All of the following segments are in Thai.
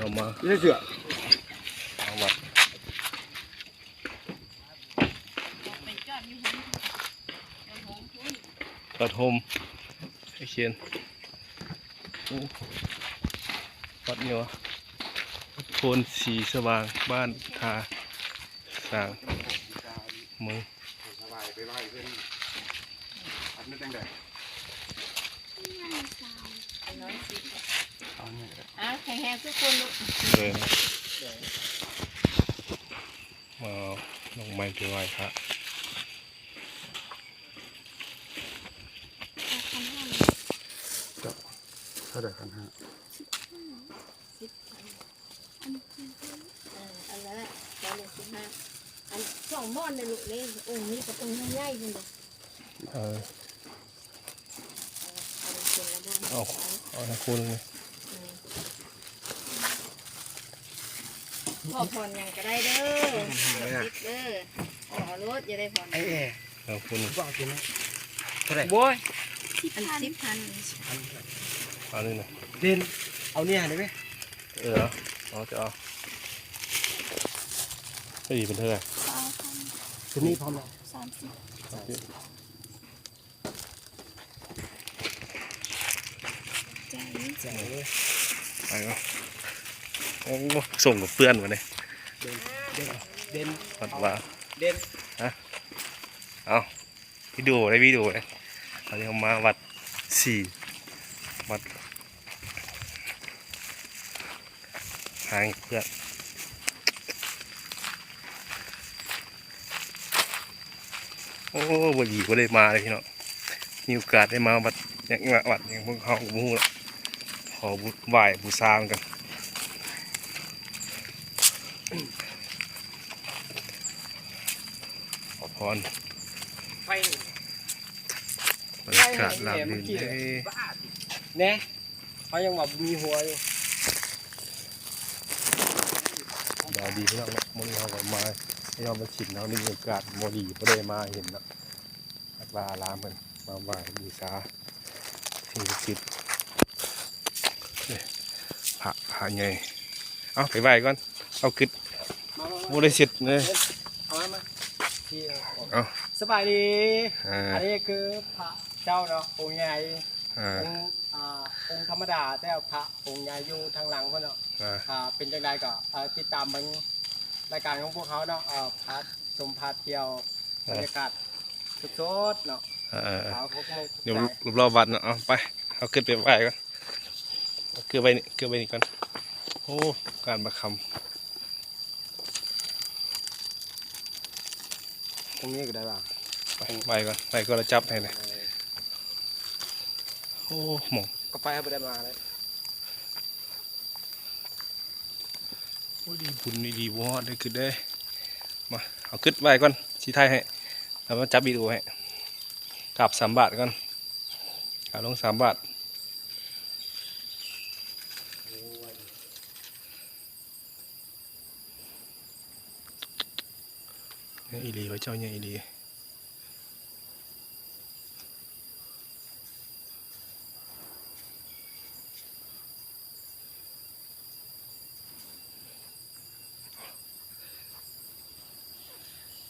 เอามาไม่เสือเอาวัดกระทมไอเชียนวัดเนี่ยวะโพนสีสว่างบ้านทาสร้างเมืองสบายไปไหว้เพื่อนอันนี้ตั้งแต่แข็งๆทุกคนลูกเลยมาลงไม้ไปไหว้พระเท่าไหร่กันฮะอันนั้นแหละ115อัน2ม่อนเลยลูกเลยองค์นี้กับองค์ใหญ่ๆคุณเลยเอาทั้งคู่เลยพอผ่อนยังก็ได้เด้อติดเด้ออ๋อรถจะได้ผ่อนไอ้เอาคุณบอกกินไหมเท่าไหร่โว้ยอัน10,000เอาเลยนะเด่นเอาเนี่ยได้ไหมเอาจะเอาไม่ดีเป็นเท่าไหร่ตัวนี้พร้อมแล้วไปก็โอ้ส่งกับเพื่อนมาเนี่ยเด่นวัดว่าเด่นฮะเอาวิดีโอได้วิดีโอเลยเราจะมาวัด4วัดทางเพื่อนโอ้บ่ดีก็ได้มาเลยพี่น้องมีโอกาสได้มาวัดอย่างวัดอย่างพวกเขาบูละขอไหว้บูชากันขอพรบรรยากาศราบรื่นเนี่ยเขายังแบบมีหัวอยู่ดาวดีพี่น้องนะมันเราก็มาเรามาฉินเราในบรรยากาศโมดีก็ได้มาเห็นนะวัดว่าอารามกันมาไหว้บูชาสิ่งศักดิ์สิทธิ์พระใหญ่เอาไปไหว้ก่อนเอากึศบริสุทธิ์เลยสบายดีอันนี้คือพระเจ้าเนาะองค์ใหญ่องค์ธรรมดาแต่พระองค์ใหญ่อยู่ทางหลังเขาเนาะเป็นจังไดก็ติดตามบางรายการของพวกเขาเนาะพัดชมพัดเที่ยวบรรยากาศสดๆเนาะเดี๋ยวรอบวัดเนาะเอาไปเอาขึ้นไปไหว้ก่อนเกลือไปนี่ก่อนโอ้การประคำตรงนี้ก็ได้บ้างไปก่อนไปก็เราจับให้เลยโอ้หมองก็ไปให้ได้มาเลยโอ้ดีบุญดีวอดได้คือได้มาเอาขึ้นไปก่อนชี้ไทยให้แล้วมาจับบีดูให้กลับ3 บาทก่อนกลับลง3 บาทอีหลีพระเจ้าเนี่ยอีหลี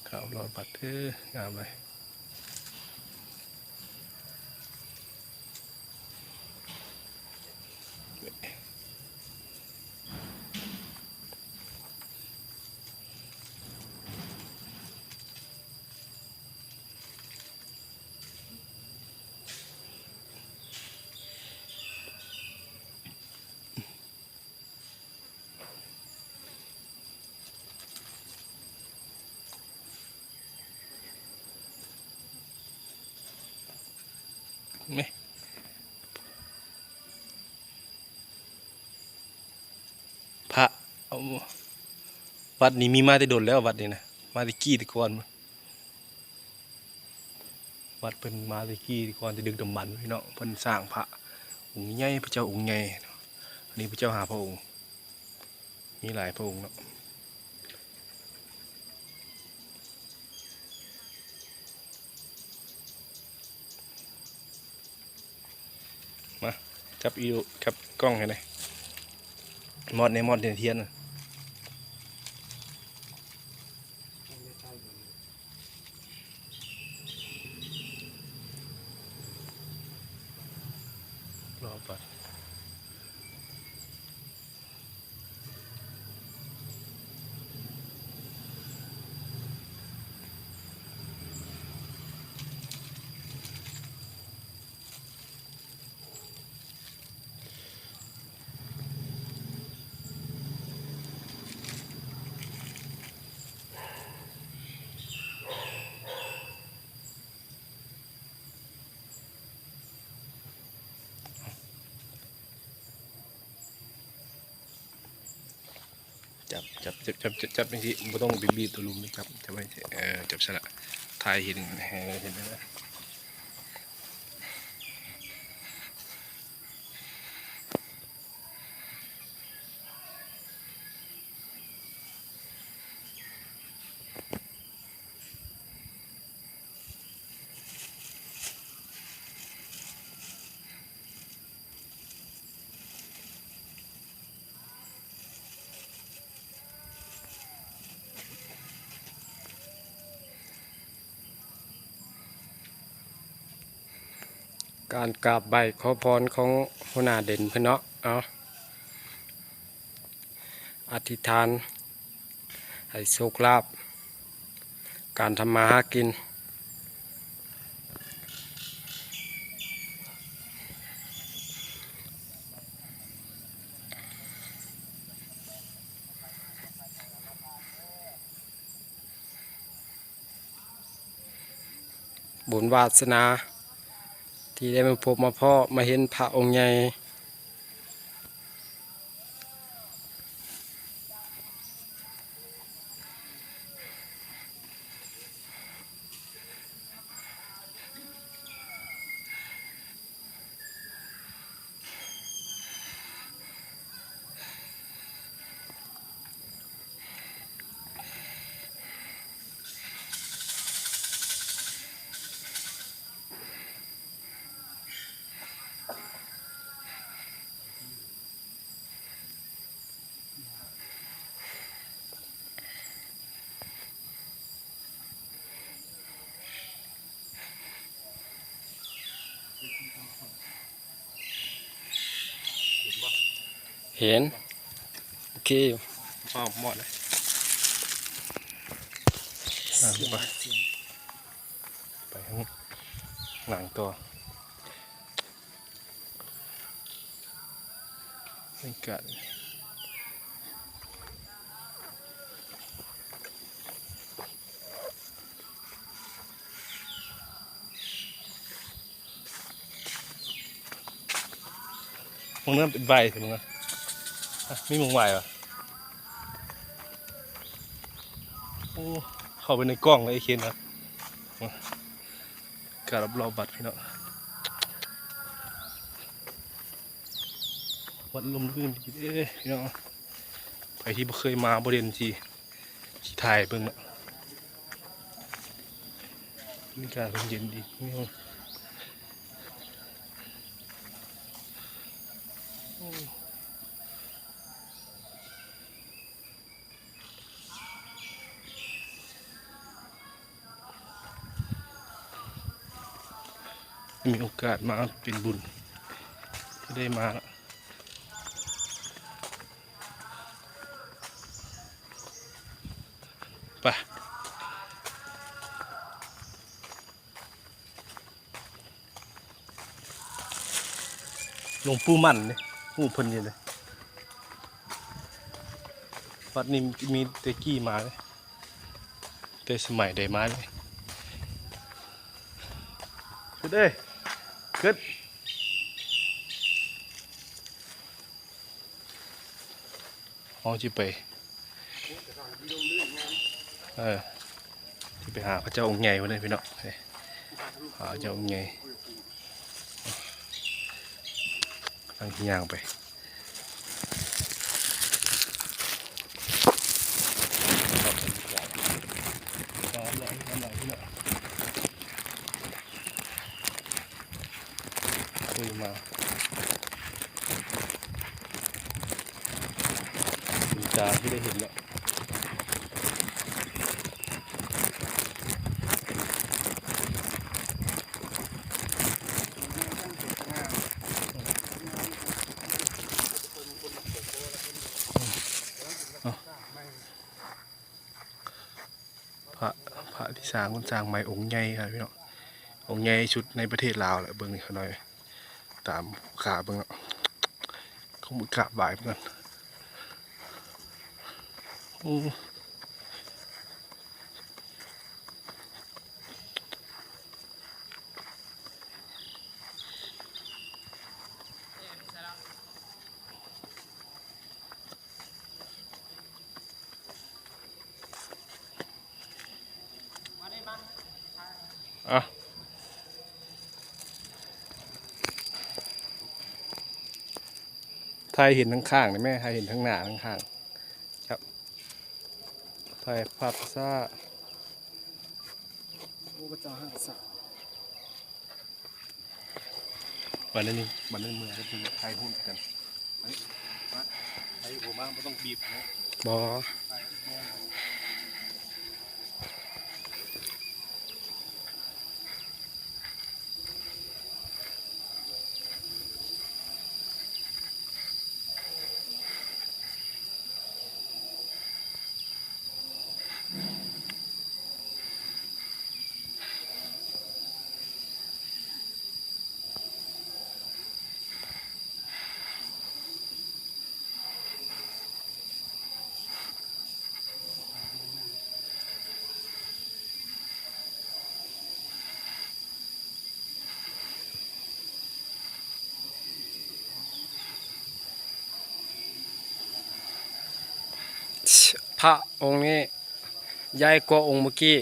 ข่าวรอดบัตรเถอะงามเลยไหมพระวัดนี้มีมาได้โดนแล้ววัดนี้นะมาได้กี้ตะกอนวัดเป็นมาได้กี้ตะกอนจะดึกดำบรรพ์พี่น้องเพิ่นสร้างพระองค์ใหญ่พระเจ้าองค์ใหญ่อันนี้พระเจ้าหาพระองค์มีหลายพระองค์เนาะมาจับอีดูจับกล้องให้หน่อย มอดในมอดเทียนน่ะรอปัดจับไม่ใช่ไม่ต้องบีบตัวลุมจับไว้จับสละทายเห็นไหมนะการกราบใบขอพรของหัวหน้าเด่นเพื่อนเนาะเอาอธิษฐานให้โชคลาภการทำมาหากินบุญวาสนาที่ได้มาพบมาพ่อมาเห็นพระองค์ใหญ่เห็นโอเค พ่อหมอดเลยไปข้างหลังตัวไม่กัดมึงเริ่มเป็นใบถึงมึงอ่ะไม่มึงไหวเหรอโอ้เข้าไปในกล้องเลยไอ้เคนครับการรับรองบัตรพี่น้องวัดลมลื่นดีพี่น้องไปที่เคยมาบริเวณที่ถ่ายเบิ่งเนาะมีการลมเย็นดีพี่น้องมีโอกาสมาเป็นบุญที่ได้มาไปหลวงปู่มั่นเนี่ยปู่เพิ่นนี่เลยวัดนี้มีเตกี้มาเลยแต่สมัยใดมาเลยขึ้นเด้ขึ้นห้องที่ไปที่ไปหาพระเจ้าองค์ใหญ่วันนี้พี่น้องหาพระเจ้าองค์ใหญ่ตั้งที่ย่างไปคุยมา จานที่ได้เห็นแล้วพระที่สร้างคนสร้างใหม่องค์ใหญ่ครับพี่น้ององค์ใหญ่ชุดในประเทศลาวแหละเบิ่งนี่เขาหน่อยตามขาเบิ่งอ่ะเขามือกราบไหว้เพื่อนโอ้อะไทยเห็นทั้งข้างเลยแม่ไทยเห็นทั้งหน้าทั้งข้างครับไทยภาพซ่า ผู้กระจายสัก วันนี้วันนี้มือก็คือไทยหุ้นกันไทยผมว่าไม่ต้องบีบนะ บอพระองค์นี้ใหญ่กว่าองค์เมื่อกี้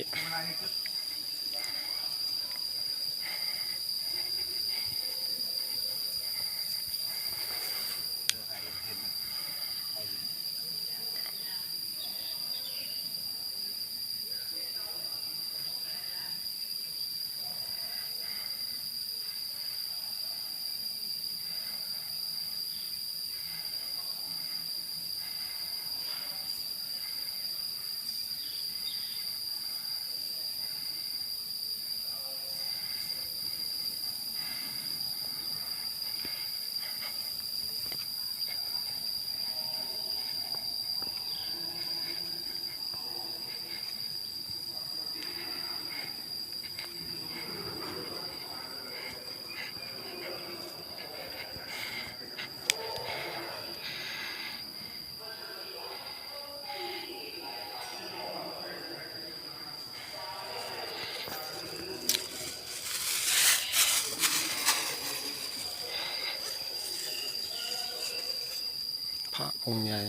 พระองค์ใหญ่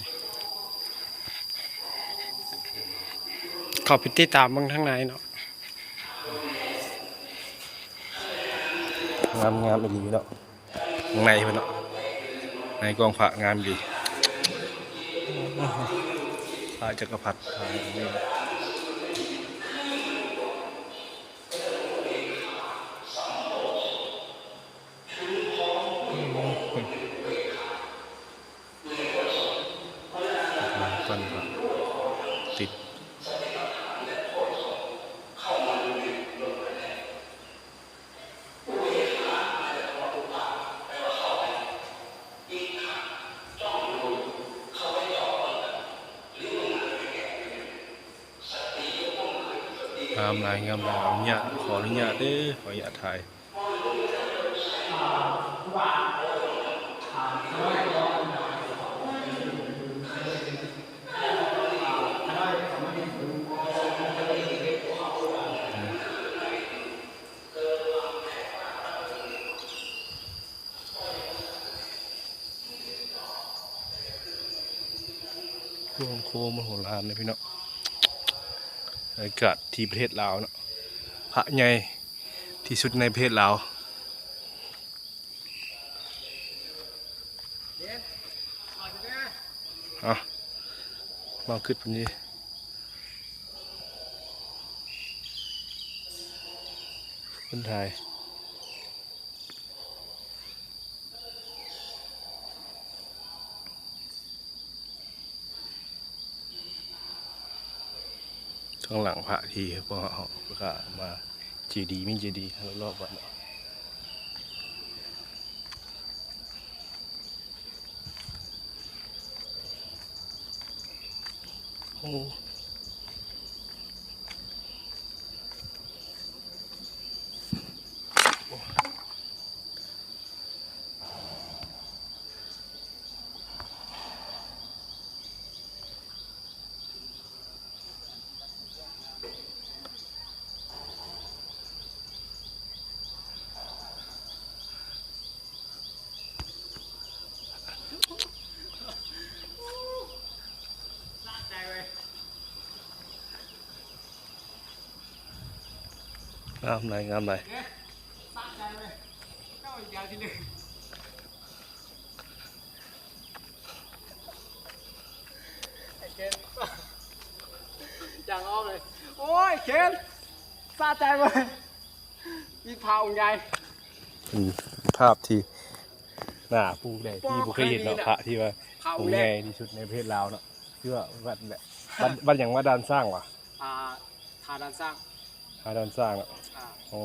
ขอพิธีตามเบางทั้งในเนาะ งามงามดีเนาะข้างในเพื่อนเนาะในกองพระงามดีพระจักรพรรดิทางนี้ก่อนครับติดงามลายงามลายอนุญาตขออนุญาตเด้อขออนุญาตถ่ายช่วงโค้งมโหฬารเลยพี่เนาะบรรยากาศที่ประเทศลาวเนาะพระใหญ่ที่สุดในประเทศลาวอ่ะลองขึ้นนี้คนไทย ข้างหลังพระที่พวกเขาก็มาเจดีย์มีเจดีย์รอบๆวัดโอ้งามเลยงามเลย สะใจเลยเจ้าอีกอย่างที่หนึ่งไอ้เกณฑ์อย่างอ้อมเลยโอ้ยเคนสะใจเลยมีพาองค์ใหญ่ ภาพที่หน้าปูแดงที่บุเคยเห็นเนาะพระที่ว่า พาอ อง ค์ ค์ แร ใหญ่ ก ที่สุดในประเทศลาวเนาะชื่อว่าวัดแหละวัดอย่างว่าดานสร้างวะ ทาดานสร้าง ดานสร้างเนาะ อ่า โอ้